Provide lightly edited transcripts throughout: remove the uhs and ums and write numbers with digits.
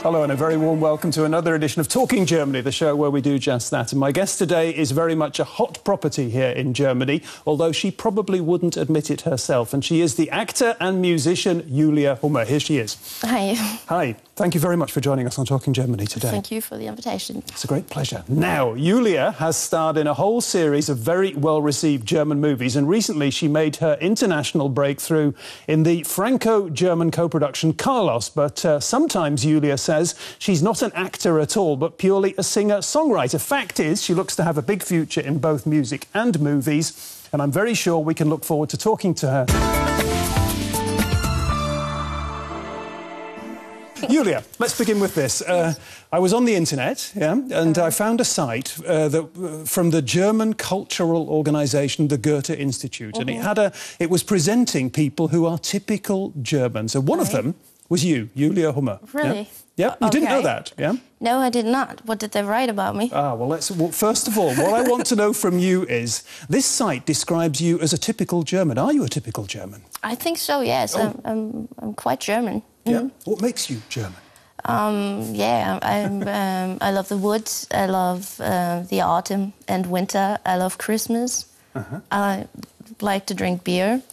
Hello and a very warm welcome to another edition of Talking Germany, the show where we do just that. And my guest today is very much a hot property here in Germany, although she probably wouldn't admit it herself. And she is the actor and musician Julia Hummer. Here she is. Hi. Hi. Thank you very much for joining us on Talking Germany today. Thank you for the invitation. It's a great pleasure. Now, Julia has starred in a whole series of very well-received German movies, and recently she made her international breakthrough in the Franco-German co-production Carlos. But sometimes Julia says she's not an actor at all, but purely a singer-songwriter. Fact is, she looks to have a big future in both music and movies, and I'm very sure we can look forward to talking to her. Julia, let's begin with this. I was on the internet, and I found a site from the German cultural organisation, the Goethe Institute, and it was presenting people who are typical Germans, and one of them was you, Julia Hummer. Really? Yeah, you didn't know that, yeah? No, I did not. What did they write about me? Well, first of all, what I want to know from you is, this site describes you as a typical German. Are you a typical German? I think so, yes. Oh. I'm quite German. Yeah? What makes you German? I love the woods. I love the autumn and winter. I love Christmas. I like to drink beer.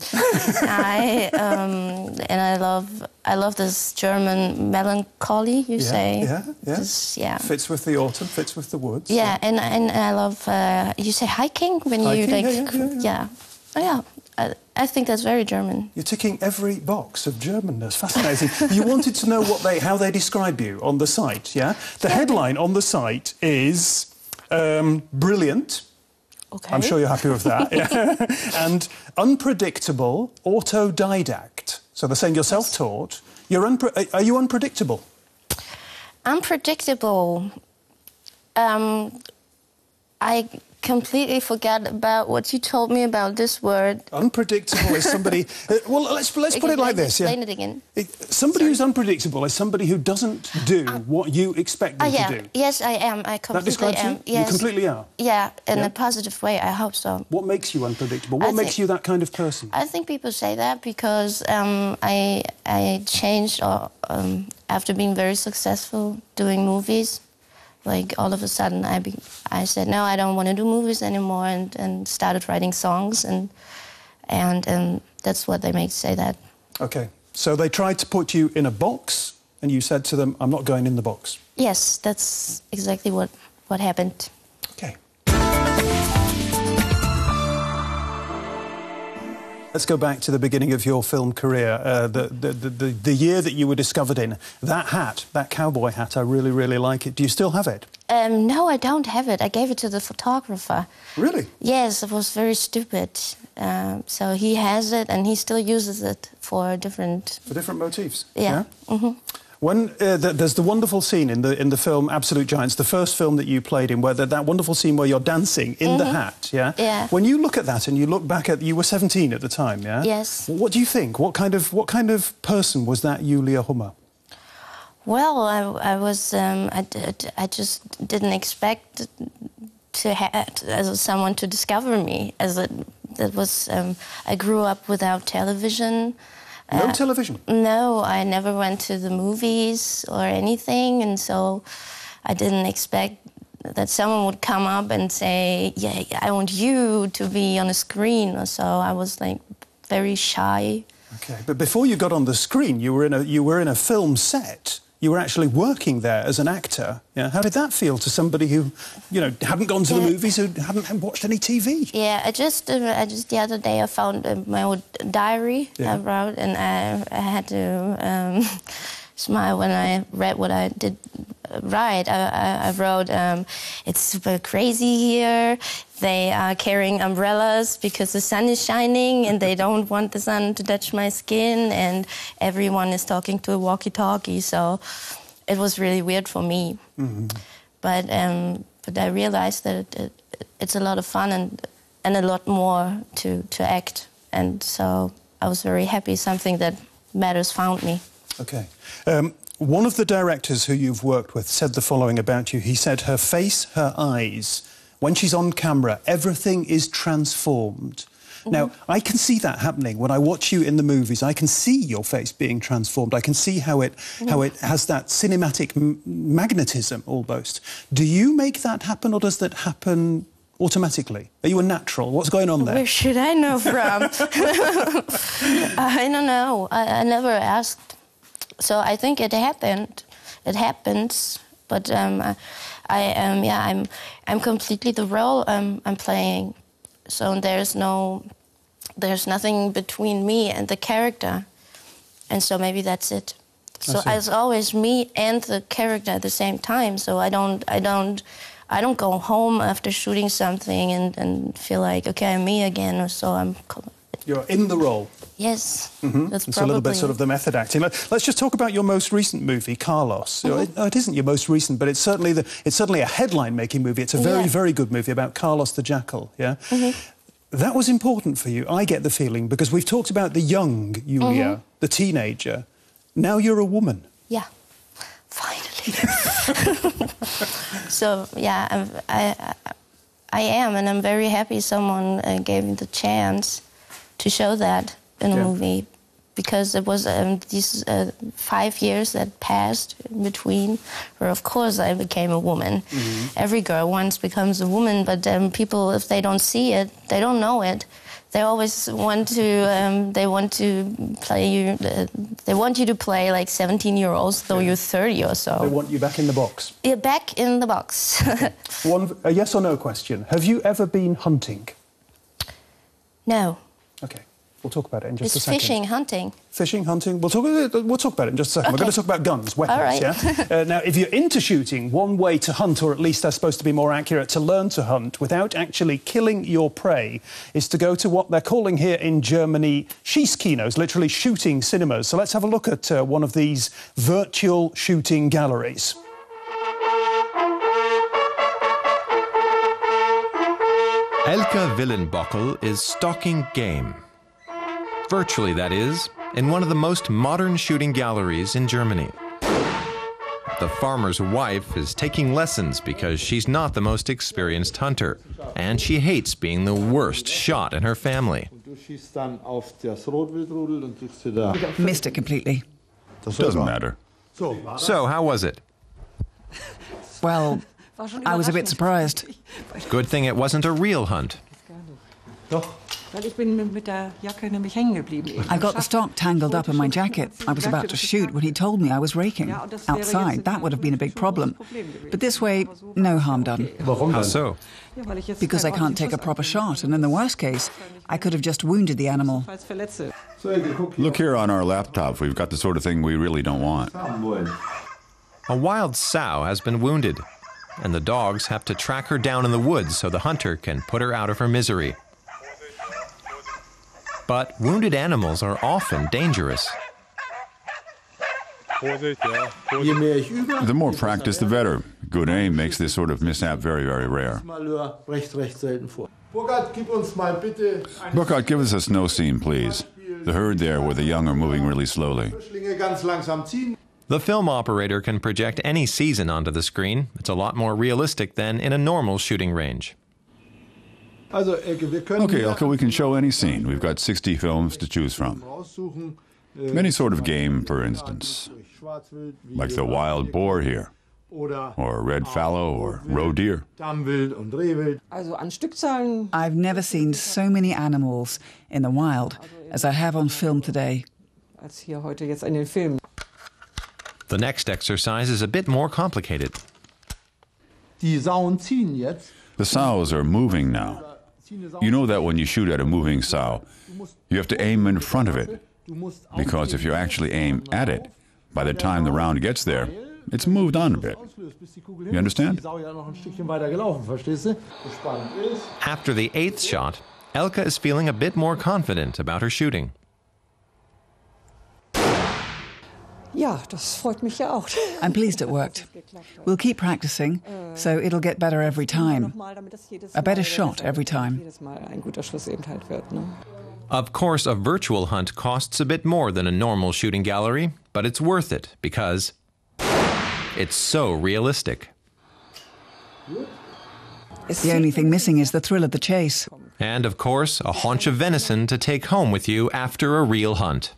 I love this German melancholy. You say? Yeah. Fits with the autumn. Fits with the woods. Yeah, and I love. You say hiking when you like. Yeah. Oh, yeah. I think that's very German. You're ticking every box of Germanness. Fascinating. You wanted to know how they describe you on the site, yeah? The headline on the site is brilliant. Okay. I'm sure you're happy with that. Yeah. And unpredictable, autodidact. So they're saying you're self-taught. Are you unpredictable? Unpredictable. I completely forgot about what you told me about this word. Unpredictable is somebody... well, let's put it like this. Explain it again. Somebody who's unpredictable is somebody who doesn't do what you expect them to do. Yes, I am. I completely that describes am. You? Yes. You completely are? Yeah, in a positive way, I hope so. What makes you unpredictable? What makes you that kind of person? I think people say that because I changed after being very successful doing movies. Like, all of a sudden, I said, no, I don't want to do movies anymore, and started writing songs, and that's what they make say that. OK. So they tried to put you in a box, and you said to them, I'm not going in the box. Yes, that's exactly what happened. OK. Let's go back to the beginning of your film career, the year that you were discovered in. That hat, that cowboy hat, I really, really like it. Do you still have it? No, I don't have it. I gave it to the photographer. Really? Yes, it was very stupid. So he has it, and he still uses it for different... For different motifs? Yeah. Mm-hmm. When there's the wonderful scene in the film Absolute Giants, the first film that you played in, where that wonderful scene where you're dancing in the hat, yeah? Yeah. When you look at that and you look back at... You were 17 at the time, yeah? Yes. What do you think? What kind of person was that Julia Hummer? Well, I was... I just didn't expect to have someone to discover me. I grew up without television. No television? No, I never went to the movies or anything, and so I didn't expect that someone would come up and say, yeah, I want you to be on a screen, or so. I was, like, very shy. OK, but before you got on the screen, you were in a film set. You were actually working there as an actor. Yeah. How did that feel to somebody who, hadn't gone to the movies, who hadn't watched any TV? Yeah, I just the other day I found my old diary I wrote, and I had to smile when I read what I did write. I wrote, it's super crazy here. They are carrying umbrellas because the sun is shining and they don't want the sun to touch my skin, and everyone is talking to a walkie-talkie, so it was really weird for me. Mm-hmm. But I realized that it's a lot of fun and a lot more to act, and so I was very happy something that matters found me. OK. One of the directors who you've worked with said the following about you. He said, her face, her eyes, when she's on camera, everything is transformed. Now, I can see that happening. When I watch you in the movies, I can see your face being transformed. I can see how it has that cinematic magnetism, almost. Do you make that happen, or does that happen automatically? Are you a natural? What's going on there? Where should I know from? I don't know. I never asked. So I think it happened. It happens. But I'm completely the role I'm playing. So there's nothing between me and the character. And so maybe that's it. So it's always me and the character at the same time. So I don't go home after shooting something and feel like, okay, I'm me again. So you're in the role. Yes, that's it's a little bit sort of the method acting. Let's just talk about your most recent movie, Carlos. It isn't your most recent, but it's certainly a headline-making movie. It's a very, very good movie about Carlos the jackal. Yeah, that was important for you. I get the feeling, because we've talked about the young Julia, the teenager. Now you're a woman. Yeah, finally. So yeah, I am, and I'm very happy someone gave me the chance to show that in a movie, because it was these 5 years that passed in between, where of course I became a woman. Every girl once becomes a woman, but people, if they don't see it, they don't know it. They always want to. They want to play you. They want you to play like 17-year-olds, though you're 30 or so. They want you back in the box. Yeah, back in the box. A yes or no question. Have you ever been hunting? No. Okay. We'll talk about it in just a second. It's fishing, hunting. Fishing, hunting. We'll talk about it in just a second. We're going to talk about guns, weapons, all right. Yeah? Now, if you're into shooting, one way to hunt, or at least that's supposed to be more accurate, to learn to hunt without actually killing your prey, is to go to what they're calling here in Germany Schießkinos, literally shooting cinemas. So let's have a look at one of these virtual shooting galleries. Elke Willenbockel is stalking game. Virtually, that is, in one of the most modern shooting galleries in Germany. The farmer's wife is taking lessons because she's not the most experienced hunter, and she hates being the worst shot in her family. Missed it completely. Doesn't matter. So, how was it? Well, I was a bit surprised. Good thing it wasn't a real hunt. I got the stock tangled up in my jacket. I was about to shoot when he told me I was raking. Outside, that would have been a big problem. But this way, no harm done. How so? Because I can't take a proper shot, and in the worst case, I could have just wounded the animal. Look here on our laptop. We've got the sort of thing we really don't want. A wild sow has been wounded, and the dogs have to track her down in the woods so the hunter can put her out of her misery. But wounded animals are often dangerous. The more practice, the better. Good aim makes this sort of mishap very, very rare. Burkhard, give us a snow scene, please. The herd there where the young are moving really slowly. The film operator can project any season onto the screen. It's a lot more realistic than in a normal shooting range. Okay, Elke, we can show any scene. We've got 60 films to choose from. Any sort of game, for instance. Like the wild boar here. Or red fallow or roe deer. I've never seen so many animals in the wild as I have on film today. The next exercise is a bit more complicated. The sows are moving now. You know that when you shoot at a moving sow, you have to aim in front of it. Because if you actually aim at it, by the time the round gets there, it's moved on a bit. You understand? After the 8th shot, Elke is feeling a bit more confident about her shooting. I'm pleased it worked. We'll keep practicing, so it'll get better every time. A better shot every time. Of course, a virtual hunt costs a bit more than a normal shooting gallery, but it's worth it because it's so realistic. The only thing missing is the thrill of the chase. And, of course, a haunch of venison to take home with you after a real hunt.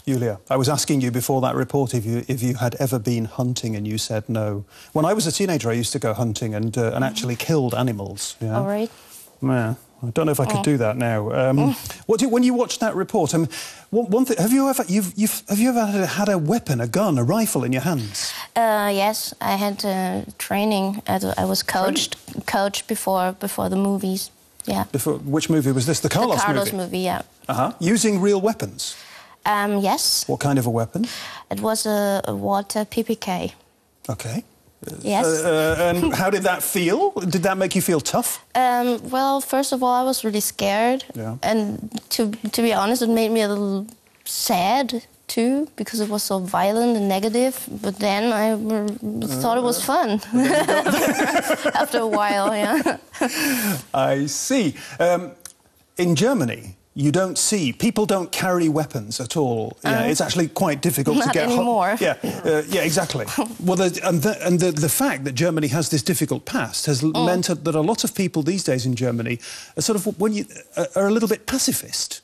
Julia, I was asking you before that report if you had ever been hunting, and you said no. When I was a teenager, I used to go hunting and actually killed animals. Yeah? All right. Yeah, I don't know if I could do that now. When you watched that report, one thing, have you ever had a weapon, a gun, a rifle in your hands? Yes, I had training. I was coached before the movies. Yeah. Before, which movie was this? The Carlos movie? The Carlos movie, yeah. Using real weapons? Yes. What kind of a weapon? It was a water PPK. Okay. Yes. And how did that feel? Did that make you feel tough? Well, first of all, I was really scared. Yeah. And to be honest, it made me a little sad, too, because it was so violent and negative. But then I thought it was fun. After a while, yeah. I see. In Germany, people don't carry weapons at all. Yeah, it's actually quite difficult to get. Not anymore. Yeah, exactly. Well, the fact that Germany has this difficult past has meant that a lot of people these days in Germany are sort of are a little bit pacifist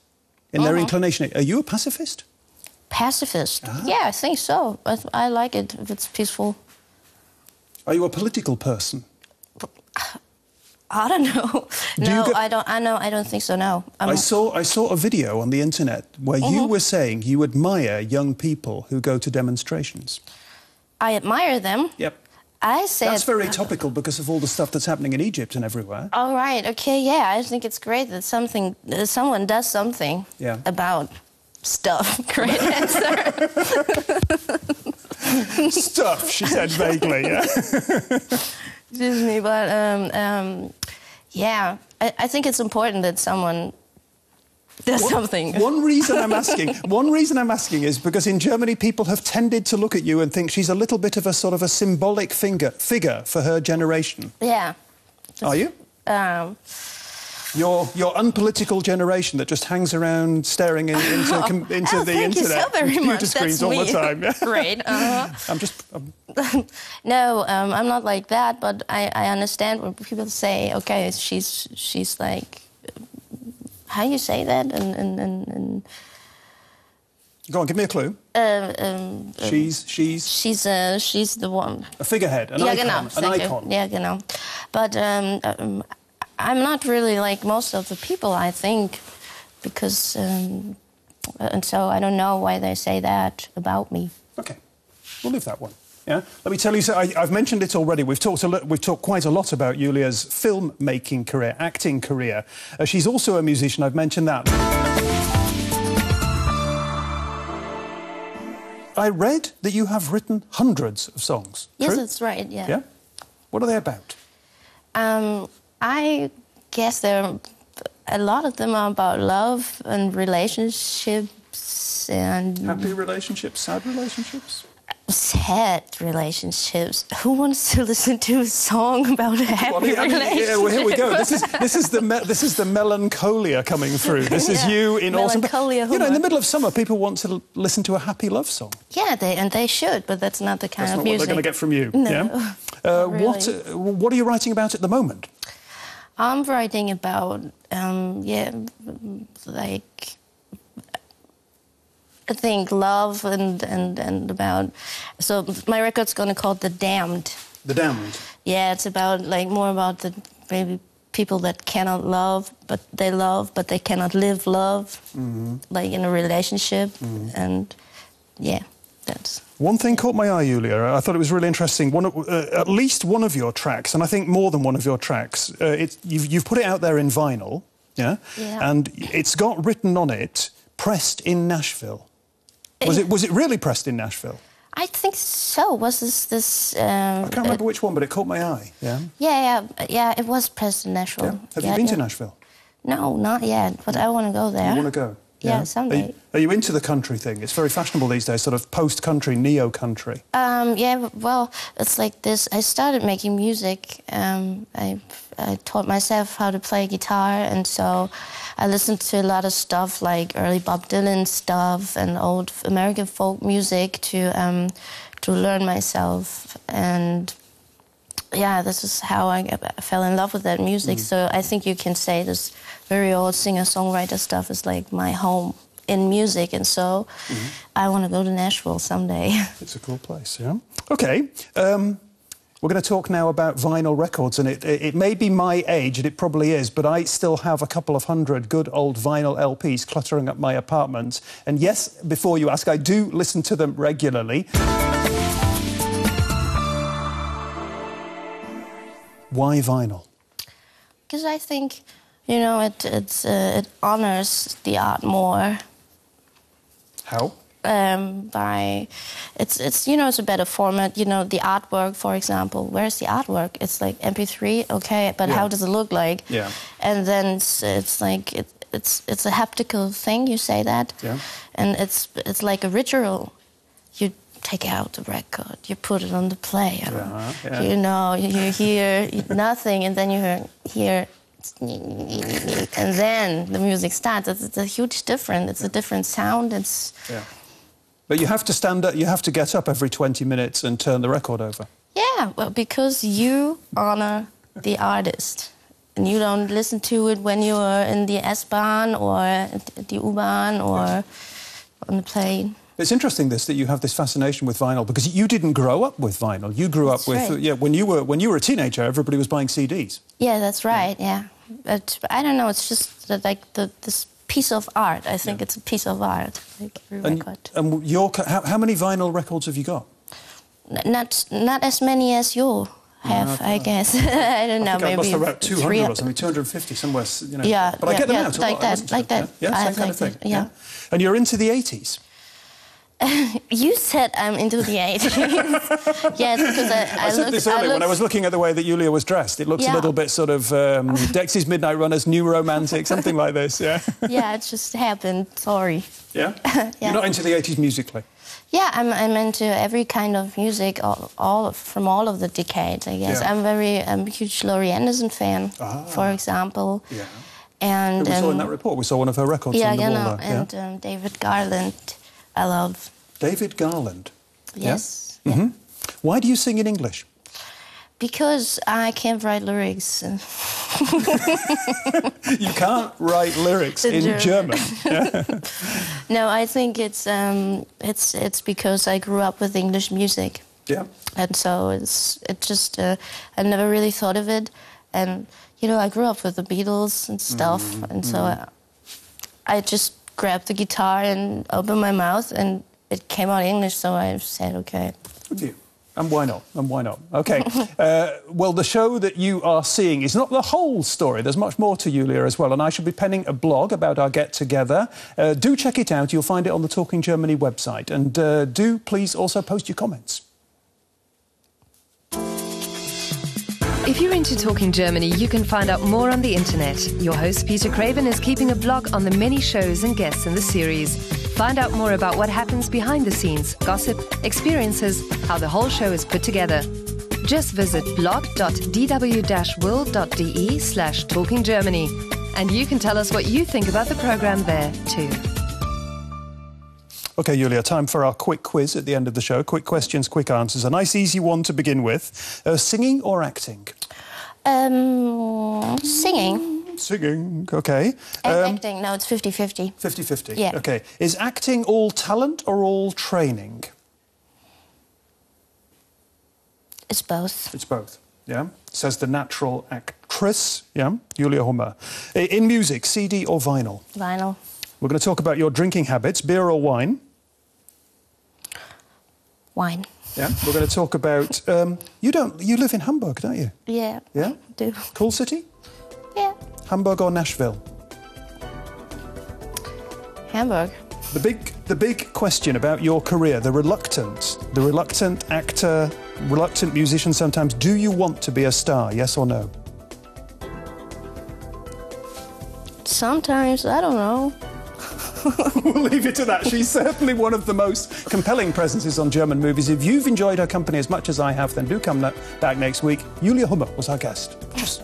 in their inclination. Are you a pacifist? Pacifist? Yeah, I think so. I like it if it's peaceful. Are you a political person? I don't know. I don't think so. No. I saw a video on the internet where you were saying you admire young people who go to demonstrations. I admire them. Yep. I said that's very topical because of all the stuff that's happening in Egypt and everywhere. All right. Okay. Yeah. I think it's great that someone does something about stuff. Great answer. Stuff, she said vaguely. Yeah. Excuse me, but yeah, I think it's important that someone does something. One reason I'm asking is because in Germany people have tended to look at you and think she's a little bit of a sort of a symbolic figure for her generation. Yeah. Are you? Your unpolitical generation that just hangs around staring into the internet, computer screens all the time. Great. No, I'm not like that, but I understand when people say, okay, she's like, how do you say that? And go on, give me a clue. She's the one. A figurehead, an icon. Genau, an icon. Yeah, genau. But I'm not really like most of the people, I think, because and so I don't know why they say that about me. Okay, we'll leave that one. Yeah, let me tell you. So I've mentioned it already. We've talked quite a lot about Julia's film-making career, acting career. She's also a musician. I've mentioned that. I read that you have written hundreds of songs. Yes, True? that's right. Yeah. Yeah. What are they about? I guess a lot of them are about love and relationships and happy relationships, sad relationships. Sad relationships. Who wants to listen to a song about a happy relationship? Yeah, well, here we go. This is the melancholia coming through. This is you in autumn. You know, in the middle of summer, people want to listen to a happy love song. Yeah, they should, but that's not the kind of That's not music what they're going to get from you. No, yeah? really. What are you writing about at the moment? I'm writing about I think love and about. So my record's gonna call it The Damned. The Damned. Yeah, it's about more about the maybe people that cannot love, but they cannot live love, like in a relationship, and yeah, that's. One thing caught my eye, Julia. I thought it was really interesting. At least one of your tracks, and I think more than one of your tracks, you've put it out there in vinyl, yeah, and it's got written on it, "Pressed in Nashville." Was it really pressed in Nashville? I think so. Was this? I can't remember which one, but it caught my eye. Yeah. Yeah. It was pressed in Nashville. Yeah. Have you been to Nashville? No, not yet. But I want to go there. You want to go? Yeah, someday. Are you into the country thing? It's very fashionable these days, sort of post-country, neo-country. Yeah, well, it's like this. I started making music. I taught myself how to play guitar, and so I listened to a lot of stuff like early Bob Dylan stuff and old American folk music to learn myself. And yeah, this is how I fell in love with that music. So I think you can say this very old singer-songwriter stuff is like my home in music, and so I want to go to Nashville someday. It's a cool place, yeah. Okay, we're going to talk now about vinyl records, and it may be my age, and it probably is, but I still have a couple of hundred good old vinyl LPs cluttering up my apartment. And yes, before you ask, I do listen to them regularly. Why vinyl? Because I think, you know, it honors the art more. How? It's you know, it's a better format. You know, the artwork, for example. Where's the artwork? It's like MP3, okay, but how does it look like? Yeah. And then it's like it's a haptical thing. You say that. Yeah. And it's like a ritual. You take out the record, you put it on the player. Yeah. You know, you hear nothing, and then you hear. And then the music starts. It's a huge difference. It's a different sound. It's. Yeah. But you have to stand up. You have to get up every 20 minutes and turn the record over. Yeah, well, because you honor the artist, and you don't listen to it when you're in the S-Bahn or the U-Bahn or on the plane. It's interesting that you have this fascination with vinyl, because you didn't grow up with vinyl. You grew up with when you were a teenager, everybody was buying CDs. Yeah, that's right. Yeah, but I don't know. It's just that, like this piece of art. I think it's a piece of art. Like every record. And how many vinyl records have you got? Not as many as you have, I guess. I don't know. I think maybe I must have about 200 or something, 250 somewhere. You know. Yeah, but I get them yeah, out. Like that. Yeah, same kind of thing. Yeah. And you're into the 80s. You said I'm into the 80s. Yes, because I said this earlier when I was looking at the way that Julia was dressed. It looks a little bit sort of Dexy's Midnight Runners, New Romantic, something like this, yeah? Yeah, it just happened, sorry. Yeah? You're not into the 80s musically? Yeah, I'm into every kind of music, from all of the decades, I guess. Yeah. I'm a huge Laurie Anderson fan, for example. Yeah. And we saw in that report, we saw one of her records on the wall there. And David Garland, I love. David Garland? Yes. Yeah? Mm-hmm. Why do you sing in English? Because I can't write lyrics. You can't write lyrics in German. Yeah. No, I think it's because I grew up with English music. Yeah. And so it's just I never really thought of it, and you know, I grew up with the Beatles and stuff, and so I just grabbed the guitar and opened my mouth, and it came out English. So I said, okay. Good you. And why not? And why not? OK. Well, the show that you are seeing is not the whole story. There's much more to Julia as well. And I shall be penning a blog about our get-together. Do check it out. You'll find it on the Talking Germany website. And do please also post your comments. If you're into Talking Germany, you can find out more on the internet. Your host, Peter Craven, is keeping a blog on the many shows and guests in the series. Find out more about what happens behind the scenes, gossip, experiences, how the whole show is put together. Just visit blog.dw-world.de/talkinggermany, and you can tell us what you think about the program there too. OK, Julia, time for our quick quiz at the end of the show. Quick questions, quick answers. A nice, easy one to begin with. Singing or acting? Singing. Singing, OK. Acting, no, it's 50-50. 50-50, yeah. OK. Is acting all talent or all training? It's both. It's both, yeah? Says the natural actress, yeah? Julia Hummer. In music, CD or vinyl? Vinyl. We're going to talk about your drinking habits, beer or wine? Wine. Yeah, we're going to talk about... you live in Hamburg, don't you? Yeah, yeah? I do. Cool city? Yeah. Hamburg or Nashville? Hamburg. The big question about your career, the reluctant actor, reluctant musician sometimes. Do you want to be a star, yes or no? Sometimes, I don't know. We'll leave it to that. She's certainly one of the most compelling presences on German movies. If you've enjoyed her company as much as I have, then do come back next week. Julia Hummer was our guest. Cheers.